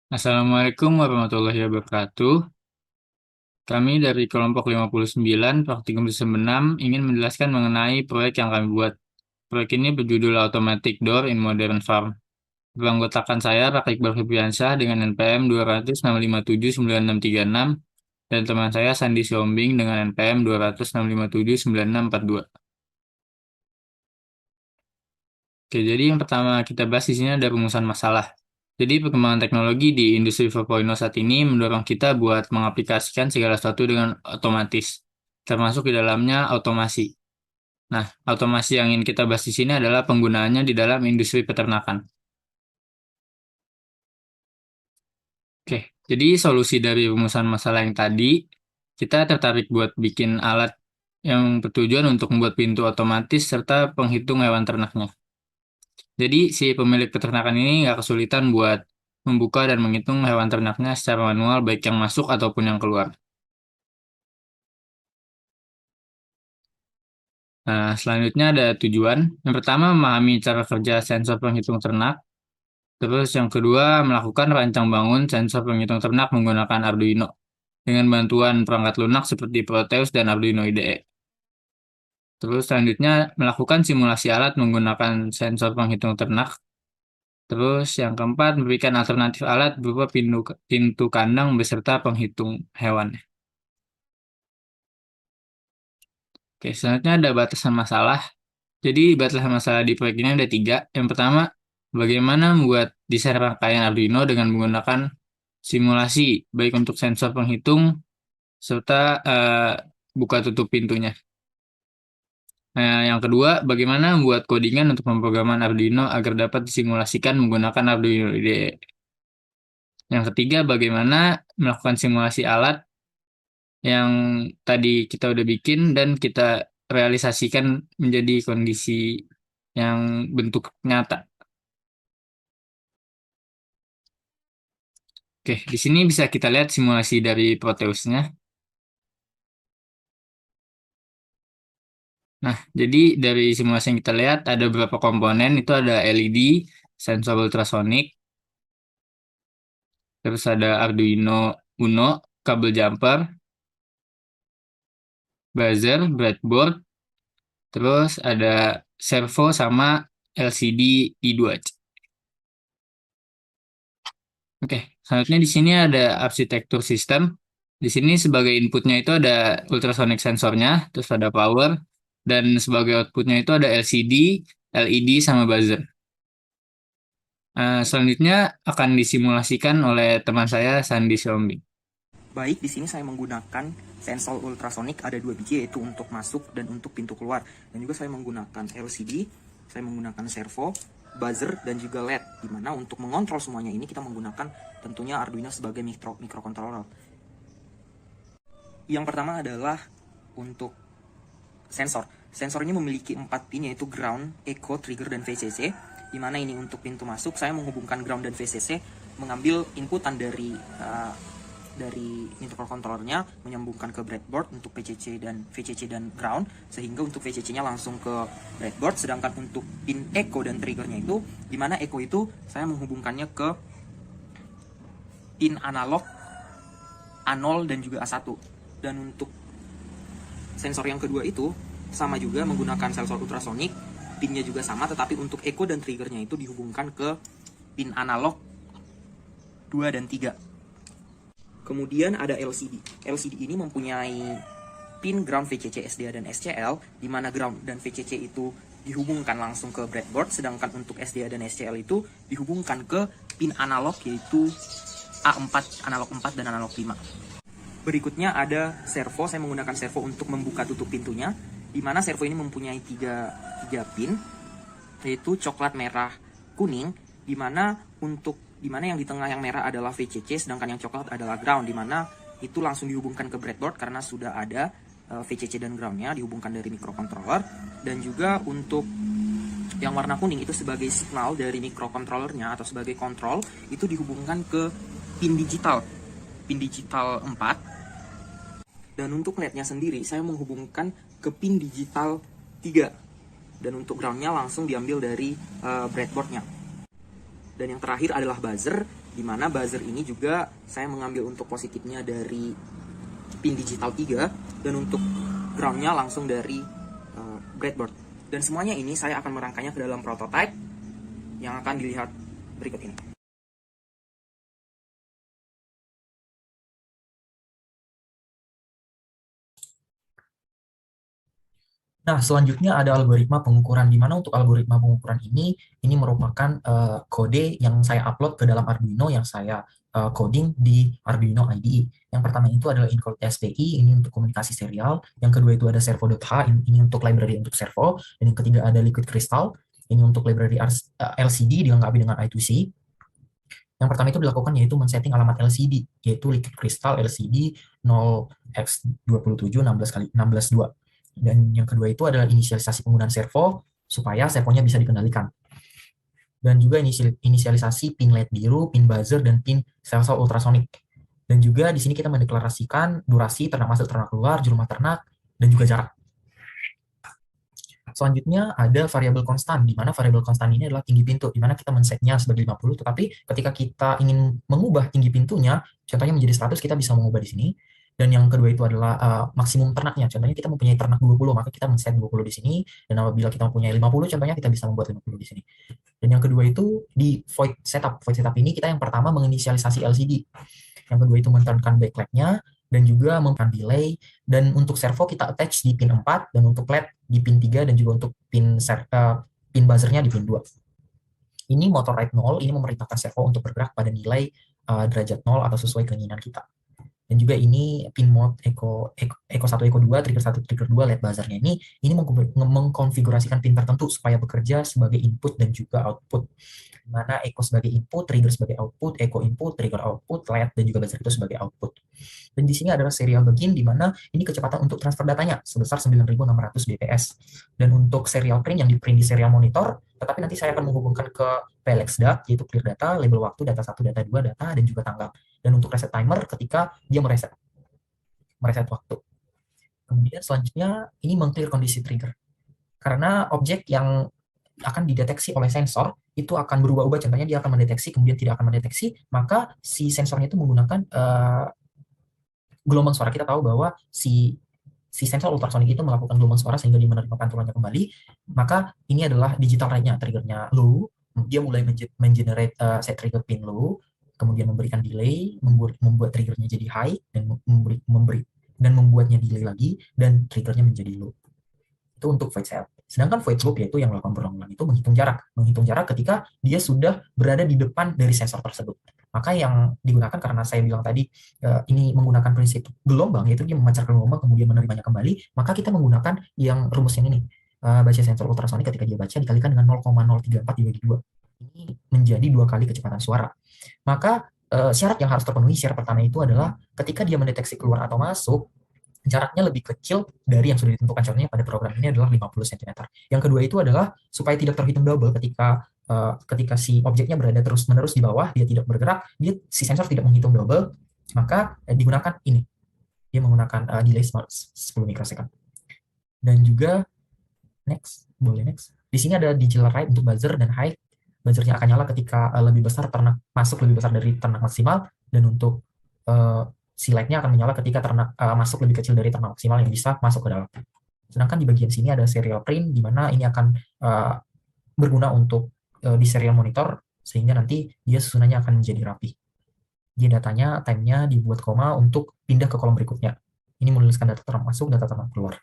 Assalamualaikum warahmatullahi wabarakatuh. Kami dari kelompok 59 Praktikum Sistem Benam ingin menjelaskan mengenai proyek yang kami buat. Proyek ini berjudul Automatic Door in Modern Farm. Beranggotakan saya, Raka Iqbal Febriansyah dengan NPM 200657966 dan teman saya Sandi Siombing dengan NPM 20065796642. Oke, jadi yang pertama kita bahas di sini ada rumusan masalah. Jadi perkembangan teknologi di industri 4.0 saat ini mendorong kita buat mengaplikasikan segala sesuatu dengan otomatis, termasuk di dalamnya otomasi. Nah, otomasi yang ingin kita bahas di sini adalah penggunaannya di dalam industri peternakan. Oke, jadi solusi dari rumusan masalah yang tadi, kita tertarik buat bikin alat yang bertujuan untuk membuat pintu otomatis serta penghitung hewan ternaknya. Jadi si pemilik peternakan ini nggak kesulitan buat membuka dan menghitung hewan ternaknya secara manual baik yang masuk ataupun yang keluar. Nah, selanjutnya ada tujuan. Yang pertama, memahami cara kerja sensor penghitung ternak. Terus yang kedua, melakukan rancang bangun sensor penghitung ternak menggunakan Arduino dengan bantuan perangkat lunak seperti Proteus dan Arduino IDE. Terus selanjutnya, melakukan simulasi alat menggunakan sensor penghitung ternak. Terus yang keempat, memberikan alternatif alat berupa pintu kandang beserta penghitung hewan. Oke, selanjutnya ada batasan masalah. Jadi batasan masalah di proyek ini ada tiga. Yang pertama, bagaimana membuat desain rangkaian Arduino dengan menggunakan simulasi, baik untuk sensor penghitung serta buka tutup pintunya. Nah, yang kedua, bagaimana membuat codingan untuk pemrograman Arduino agar dapat disimulasikan menggunakan Arduino IDE. Yang ketiga, bagaimana melakukan simulasi alat yang tadi kita udah bikin dan kita realisasikan menjadi kondisi yang bentuk nyata. Oke, di sini bisa kita lihat simulasi dari Proteusnya. Nah, jadi dari simulasi yang kita lihat ada beberapa komponen, itu ada LED, sensor ultrasonik, terus ada Arduino Uno, kabel jumper, buzzer, breadboard, terus ada servo sama LCD I2. Oke, selanjutnya di sini ada arsitektur sistem. Di sini sebagai inputnya itu ada ultrasonic sensornya, terus ada power, dan sebagai outputnya itu ada LCD, LED, sama buzzer. Selanjutnya akan disimulasikan oleh teman saya, Sandi Siombing. Baik, di sini saya menggunakan sensor ultrasonik ada dua biji, yaitu untuk masuk dan untuk pintu keluar. Dan juga saya menggunakan LCD, saya menggunakan servo, buzzer, dan juga LED. Dimana untuk mengontrol semuanya ini kita menggunakan tentunya Arduino sebagai microcontroller. Yang pertama adalah untuk sensor. Sensor ini memiliki 4 pin, yaitu ground, echo, trigger, dan VCC. Dimana ini untuk pintu masuk, saya menghubungkan ground dan VCC, mengambil inputan dari microcontrollernya, menyambungkan ke breadboard untuk VCC dan ground, sehingga untuk VCC-nya langsung ke breadboard. Sedangkan untuk pin echo dan triggernya itu, dimana echo itu saya menghubungkannya ke pin analog A0 dan juga A1. Dan untuk sensor yang kedua itu sama juga menggunakan sensor ultrasonik, pinnya juga sama, tetapi untuk echo dan triggernya itu dihubungkan ke pin analog 2 dan 3. Kemudian ada LCD. LCD ini mempunyai pin ground, VCC, SDA, dan SCL, di mana ground dan VCC itu dihubungkan langsung ke breadboard, sedangkan untuk SDA dan SCL itu dihubungkan ke pin analog, yaitu A4, analog 4, dan analog 5. Berikutnya ada servo. Saya menggunakan servo untuk membuka tutup pintunya, di mana servo ini mempunyai tiga pin, yaitu coklat, merah, kuning, di mana yang di tengah yang merah adalah VCC, sedangkan yang coklat adalah ground, di mana itu langsung dihubungkan ke breadboard karena sudah ada VCC dan groundnya dihubungkan dari microcontroller. Dan juga untuk yang warna kuning itu sebagai signal dari microcontrollernya atau sebagai kontrol, itu dihubungkan ke pin digital 4. Dan untuk LED-nya sendiri saya menghubungkan ke pin digital 3. Dan untuk groundnya langsung diambil dari breadboardnya. Dan yang terakhir adalah buzzer, Dimana buzzer ini juga saya mengambil untuk positifnya dari pin digital 3 dan untuk groundnya langsung dari breadboard. Dan semuanya ini saya akan merangkainya ke dalam prototype yang akan dilihat berikut ini. Nah, selanjutnya ada algoritma pengukuran, di mana untuk algoritma pengukuran ini merupakan kode yang saya upload ke dalam Arduino yang saya coding di Arduino IDE. Yang pertama itu adalah encode SPI, ini untuk komunikasi serial. Yang kedua itu ada servo.h, ini untuk library untuk servo. Dan yang ketiga ada liquid crystal, ini untuk library LCD dilengkapi dengan I2C. Yang pertama itu dilakukan yaitu men-setting alamat LCD, yaitu liquid crystal LCD 0x27 16 kali 16 2. Dan yang kedua itu adalah inisialisasi penggunaan servo supaya servonya bisa dikendalikan. Dan juga inisialisasi pin LED biru, pin buzzer, dan pin sensor ultrasonic. Dan juga di sini kita mendeklarasikan durasi ternak masuk, ternak keluar, jumlah ternak, dan juga jarak. Selanjutnya ada variabel konstan, di mana variabel konstan ini adalah tinggi pintu, di mana kita men-setnya sebagai 50, tetapi ketika kita ingin mengubah tinggi pintunya, contohnya menjadi 100, kita bisa mengubah di sini. Dan yang kedua itu adalah maksimum ternaknya, contohnya kita mempunyai ternak 20, maka kita men-set 20 di sini, dan apabila kita mempunyai 50, contohnya kita bisa membuat 50 di sini. Dan yang kedua itu di void setup. Void setup ini kita yang pertama menginisialisasi LCD, yang kedua itu men-turnkan backlight-nya, dan juga mempan delay, dan untuk servo kita attach di pin 4, dan untuk LED di pin 3, dan juga untuk pin buzzernya di pin 2. Ini motor rate 0, ini memerintahkan servo untuk bergerak pada nilai derajat 0 atau sesuai keinginan kita. Dan juga ini pin mode Eco 1, Eco 2, trigger 1, trigger 2, LED buzzernya ini mengkonfigurasikan pin tertentu supaya bekerja sebagai input dan juga output. Mana Eco sebagai input, trigger sebagai output, Eco input, trigger output, LED, dan juga buzzer itu sebagai output. Dan di sini adalah serial begin, di mana ini kecepatan untuk transfer datanya sebesar 9600 bps. Dan untuk serial print yang di print di serial monitor, tetapi nanti saya akan menghubungkan ke PLXDAT, yaitu clear data, label waktu, data 1, data 2, data, dan juga tanggal. Dan untuk reset timer ketika dia mereset waktu. Kemudian selanjutnya ini meng-clear kondisi trigger. Karena objek yang akan dideteksi oleh sensor itu akan berubah-ubah, contohnya dia akan mendeteksi kemudian tidak akan mendeteksi, maka si sensornya itu menggunakan gelombang suara. Kita tahu bahwa si sensor ultrasonik itu melakukan gelombang suara sehingga dia menerima pantulannya kembali, maka ini adalah digital rate-nya, triggernya low, dia mulai mengenerate set trigger pin low, kemudian memberikan delay, membuat triggernya jadi high, dan membuatnya delay lagi, dan triggernya menjadi low. Itu untuk void set. Sedangkan void loop yaitu yang melakukan berulang-ulang itu menghitung jarak ketika dia sudah berada di depan dari sensor tersebut. Maka yang digunakan karena saya bilang tadi ini menggunakan prinsip gelombang, yaitu dia memancarkan gelombang kemudian menerimanya kembali, maka kita menggunakan yang rumus yang ini. Baca sensor ultrasonik ketika dia baca dikalikan dengan 0,034 dibagi 2. Ini menjadi 2 kali kecepatan suara. Maka syarat yang harus terpenuhi, syarat pertama itu adalah ketika dia mendeteksi keluar atau masuk, jaraknya lebih kecil dari yang sudah ditentukan. Contohnya pada program ini adalah 50 cm. Yang kedua itu adalah supaya tidak terhitung double ketika si objeknya berada terus-menerus di bawah, dia tidak bergerak, si sensor tidak menghitung double, maka digunakan ini. Dia menggunakan delay 10 mikrosecond. Dan juga next. Di sini ada digital right untuk buzzer dan high. Buzzernya akan nyala ketika lebih besar ternak masuk lebih besar dari ternak maksimal, dan untuk si light-nya akan menyala ketika ternak masuk lebih kecil dari ternak maksimal yang bisa masuk ke dalam. Sedangkan di bagian sini ada serial print, di mana ini akan berguna untuk di serial monitor, sehingga nanti dia susunannya akan menjadi rapi. Jadi datanya, time-nya dibuat koma untuk pindah ke kolom berikutnya. Ini menuliskan data ternak masuk, data ternak keluar.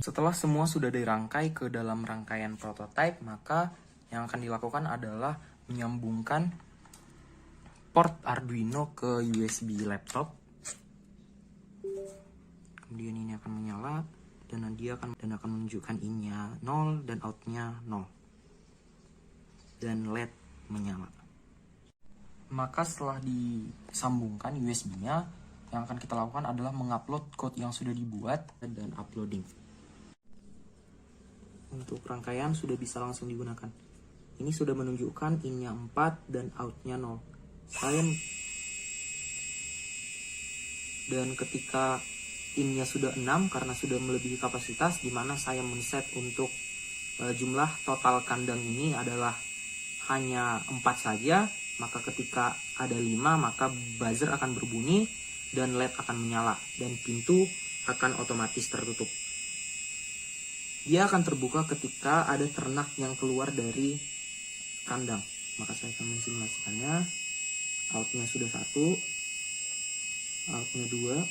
Setelah semua sudah dirangkai ke dalam rangkaian prototype, maka yang akan dilakukan adalah menyambungkan port Arduino ke USB laptop. Kemudian ini akan menyala, dan dia akan menunjukkan in-nya 0 dan out-nya 0. Dan LED menyala. Maka setelah disambungkan USB-nya, yang akan kita lakukan adalah mengupload code yang sudah dibuat dan uploading. Untuk rangkaian sudah bisa langsung digunakan. Ini sudah menunjukkan in-nya 4 dan out-nya 0. Dan ketika in-nya sudah 6 karena sudah melebihi kapasitas, di mana saya men-set untuk jumlah total kandang ini adalah hanya 4 saja, Maka ketika ada 5, maka buzzer akan berbunyi dan LED akan menyala dan pintu akan otomatis tertutup. Dia akan terbuka ketika ada ternak yang keluar dari kandang. Maka saya akan mensimulasikannya. Outnya sudah 1, outnya 2,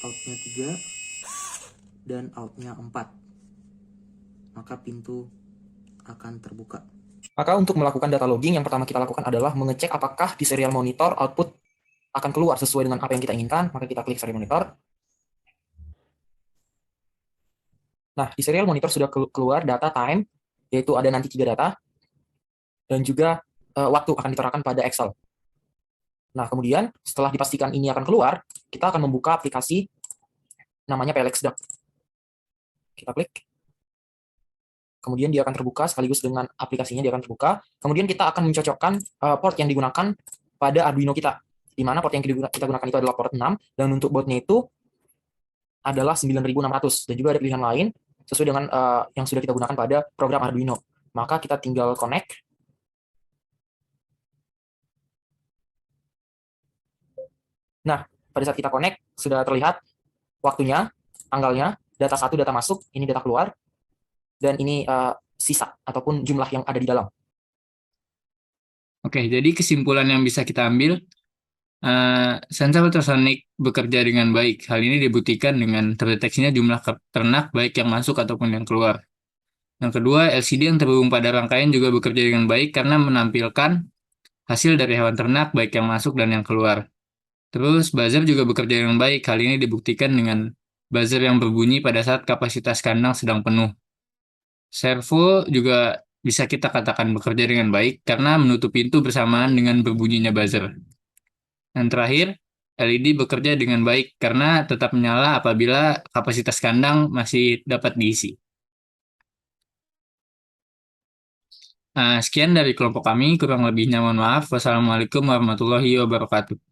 outnya 3, dan outnya 4. Maka pintu akan terbuka. Maka untuk melakukan data logging, yang pertama kita lakukan adalah mengecek apakah di serial monitor output akan keluar sesuai dengan apa yang kita inginkan. Maka kita klik serial monitor. Nah, di serial monitor sudah keluar data time, yaitu ada nanti 3 data, dan juga waktu akan diterapkan pada Excel. Nah, kemudian setelah dipastikan ini akan keluar, kita akan membuka aplikasi namanya PLXDuck. Kita klik. Kemudian dia akan terbuka sekaligus dengan aplikasinya dia akan terbuka. Kemudian kita akan mencocokkan port yang digunakan pada Arduino kita. Di mana port yang kita gunakan itu adalah port 6, dan untuk bautnya itu adalah 9600, dan juga ada pilihan lain sesuai dengan yang sudah kita gunakan pada program Arduino. Maka kita tinggal connect. Nah, pada saat kita connect, sudah terlihat waktunya, tanggalnya, data 1 data masuk, ini data keluar, dan ini sisa ataupun jumlah yang ada di dalam. Oke, jadi kesimpulan yang bisa kita ambil, sensor ultrasonic bekerja dengan baik. Hal ini dibuktikan dengan terdeteksinya jumlah ternak baik yang masuk ataupun yang keluar. Yang kedua, LCD yang terhubung pada rangkaian juga bekerja dengan baik karena menampilkan hasil dari hewan ternak baik yang masuk dan yang keluar. Terus, buzzer juga bekerja dengan baik. Hal ini dibuktikan dengan buzzer yang berbunyi pada saat kapasitas kandang sedang penuh. Servo juga bisa kita katakan bekerja dengan baik karena menutup pintu bersamaan dengan berbunyinya buzzer. Dan terakhir, LED bekerja dengan baik karena tetap menyala apabila kapasitas kandang masih dapat diisi. Sekian dari kelompok kami, kurang lebihnya mohon maaf. Wassalamualaikum warahmatullahi wabarakatuh.